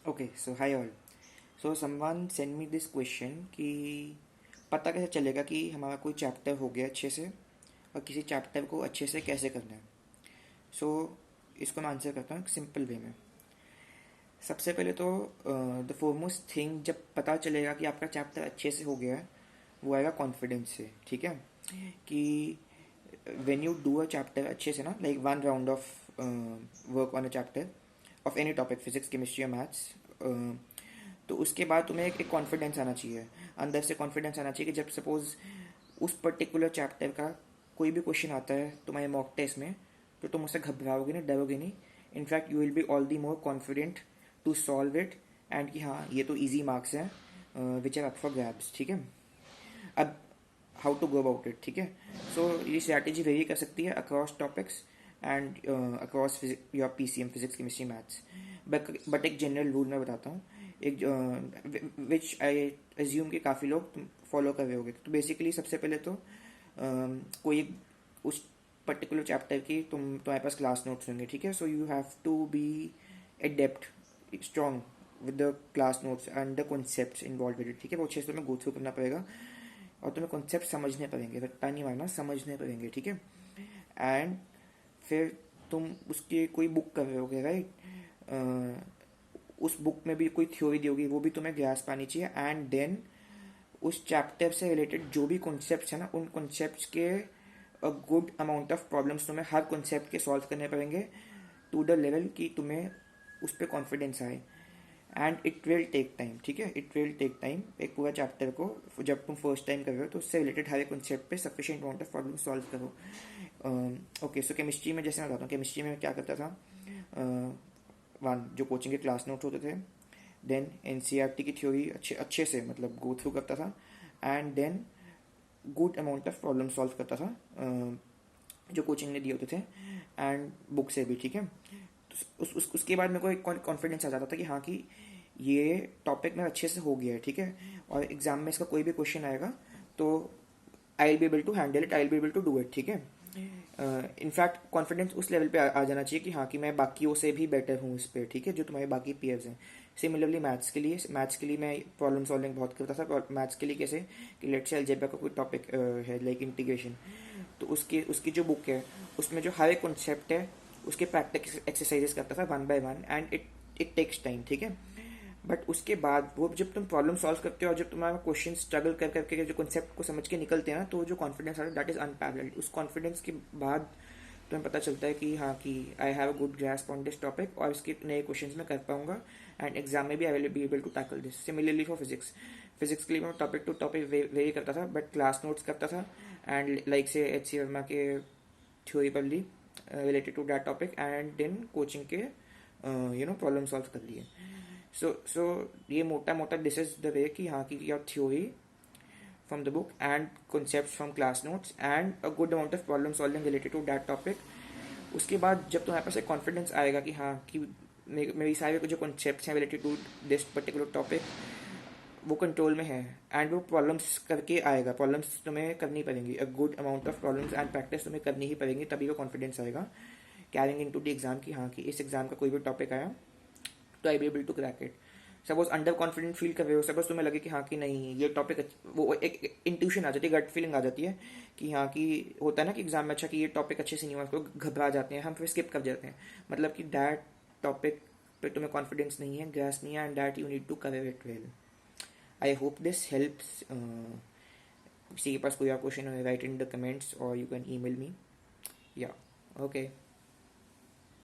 Okay so hi all. So someone send me this question कि पता कैसे चलेगा कि हमारा कोई चैप्टर हो गया अच्छे से और किसी चैप्टर को अच्छे से कैसे करना है। सो इसको मैं आंसर करता हूँ सिंपल वे में। सबसे पहले तो द फोरमोस्ट थिंग जब पता चलेगा कि आपका चैप्टर अच्छे से हो गया है वो आएगा कॉन्फिडेंस से। ठीक है कि when you do a chapter अच्छे से ना, like one round of work on a chapter of any topic, physics chemistry या मैथ्स, तो उसके बाद तुम्हें एक कॉन्फिडेंस आना चाहिए, अंदर से कॉन्फिडेंस आना चाहिए कि जब सपोज उस पर्टिकुलर चैप्टर का कोई भी क्वेश्चन आता है तुम्हारे मॉक टेस्ट में, तो तुम उससे घबराओगे नहीं, डरोगे नहीं। In fact you will be all the more confident to solve it and कि हाँ ये तो ईजी मार्क्स हैं which are up for grabs. ठीक है, अब how to go about it. ठीक है, सो ये स्ट्रैटेजी वेरी कर सकती है across topics and across your PCM, physics chemistry maths. But एक जनरल रूल मैं बताता हूँ, एक विच आई एज्यूम कि काफ़ी लोग तुम फॉलो कर रहे होगे। तो बेसिकली सबसे पहले तो कोई उस पर्टिकुलर चैप्टर की तुम्हारे पास क्लास नोट्स होंगे। ठीक है, so you have to be adept strong with the class notes and the concept involve with it. ठीक है, वो अच्छे से तुम्हें गो थ्रू करना पड़ेगा और तुम्हें कॉन्सेप्ट समझने पड़ेंगे, रट्टा नहीं मारना, समझने पड़ेंगे। ठीक है, एंड फिर तुम उसकी कोई बुक कर रहे होगे, राइट? उस बुक में भी कोई थ्योरी दी होगी, वो भी तुम्हें ग्रास्प आनी चाहिए। एंड देन उस चैप्टर से रिलेटेड जो भी कॉन्सेप्ट्स है ना, उन कॉन्सेप्ट्स के गुड अमाउंट ऑफ प्रॉब्लम्स तुम्हें हर कॉन्सेप्ट के सॉल्व करने पड़ेंगे टू द लेवल कि तुम्हें उस पर कॉन्फिडेंस आए। And it will take time. ठीक है, इट विल टेक टाइम। एक पूरा चैप्टर को जब तुम फर्स्ट टाइम कर रहे हो तो उससे रिलेटेड हर एक कॉन्सेप्ट पे sufficient amount of problem solve करो। ओके, सो केमिस्ट्री में जैसे मैं बताता हूँ, केमिस्ट्री में क्या करता था, वन जो कोचिंग के क्लास नोट्स होते थे, देन एनसीईआरटी की थ्योरी अच्छे अच्छे से मतलब गो थ्रू करता था, and then good amount of problem solve करता था जो कोचिंग ने दिए होते थे एंड बुक से भी। ठीक है, तो उसके बाद मेरे को एक कॉन्फिडेंस आ जाता था कि हाँ कि ये टॉपिक मेरा अच्छे से हो गया है। ठीक है, और एग्जाम में इसका कोई भी क्वेश्चन आएगा तो I will be able to handle it, I will be able to do it. ठीक है, इनफैक्ट कॉन्फिडेंस उस लेवल पे आ जाना चाहिए कि हाँ कि मैं बाकियों से भी बेटर हूँ इस पे। ठीक है, जो तुम्हारे बाकी पीयर्स हैं। सिमिलरली मैथ्स के लिए मैं प्रॉब्लम सॉल्विंग बहुत करता था। मैथ्स के लिए कैसे कि लेट्स से अलजेब्रा का कोई टॉपिक है लाइक इंटीग्रेशन, तो उसकी उसकी जो बुक है उसमें जो हर एक कॉन्सेप्ट है उसके प्रैक्टिस एक्सरसाइजेस करता था one by one, and it it takes time. ठीक है, बट उसके बाद वो जब तुम प्रॉब्लम सॉल्व करते हो और जब तुम्हारा क्वेश्चन स्ट्रगल कर करके जो कॉन्सेप्ट को समझ के निकलते हैं ना, तो जो कॉन्फिडेंस आता है दैट इज अनपैरेलल्ड। उस कॉन्फिडेंस के बाद तुम्हें पता चलता है कि हाँ कि I have a good grasp on this topic और इसके नए क्वेश्चन मैं कर पाऊंगा एंड एग्जाम में भी I will be able to tackle this. Similarly for physics, physics के लिए मैं टॉपिक टू टॉपिक वेरी करता था, बट क्लास नोट्स करता था एंड लाइक से एच सी वर्मा के थ्योरी पढ़ ली related to that topic and then coaching के प्रॉब्लम सॉल्व कर लिए। सो ये मोटा मोटा दिस इज द वे कि हाँ कि your theory from the book and concepts from class notes and a good amount of problem solving related to that topic. उसके बाद जब तुम्हारे पास एक कॉन्फिडेंस आएगा कि हाँ कि मेरी सारे जो कॉन्सेप्ट्स हैं related to this particular topic वो कंट्रोल में है एंड वो प्रॉब्लम्स करके आएगा, प्रॉब्लम्स तुम्हें करनी पड़ेंगी, a good amount of problems and practice तुम्हें करनी ही पड़ेंगी, तभी वो कॉन्फिडेंस आएगा carrying into the exam की हाँ कि इस एग्जाम का कोई भी टॉपिक आया तो I be able to crack it. Suppose under confident feel कर रहे हो, सपोज तुम्हें लगे कि हाँ कि नहीं ये टॉपिक, वो एक इंट्यूशन आ जाती है, गट फीलिंग आ जाती है कि हाँ कि होता है ना कि एग्जाम में अच्छा कि ये टॉपिक अच्छे से नहीं हुआ, उसको घबरा जाते हैं हम, फिर स्किप कर जाते हैं, मतलब कि दैट टॉपिक पे तुम्हें कॉन्फिडेंस नहीं है, ग्रास नहीं है, and that you need to cover it well. I hope this helps. किसी के पास कोई और क्वेश्चन हो राइट इन द कमेंट्स और यू कैन ईमेल मी। या ओके।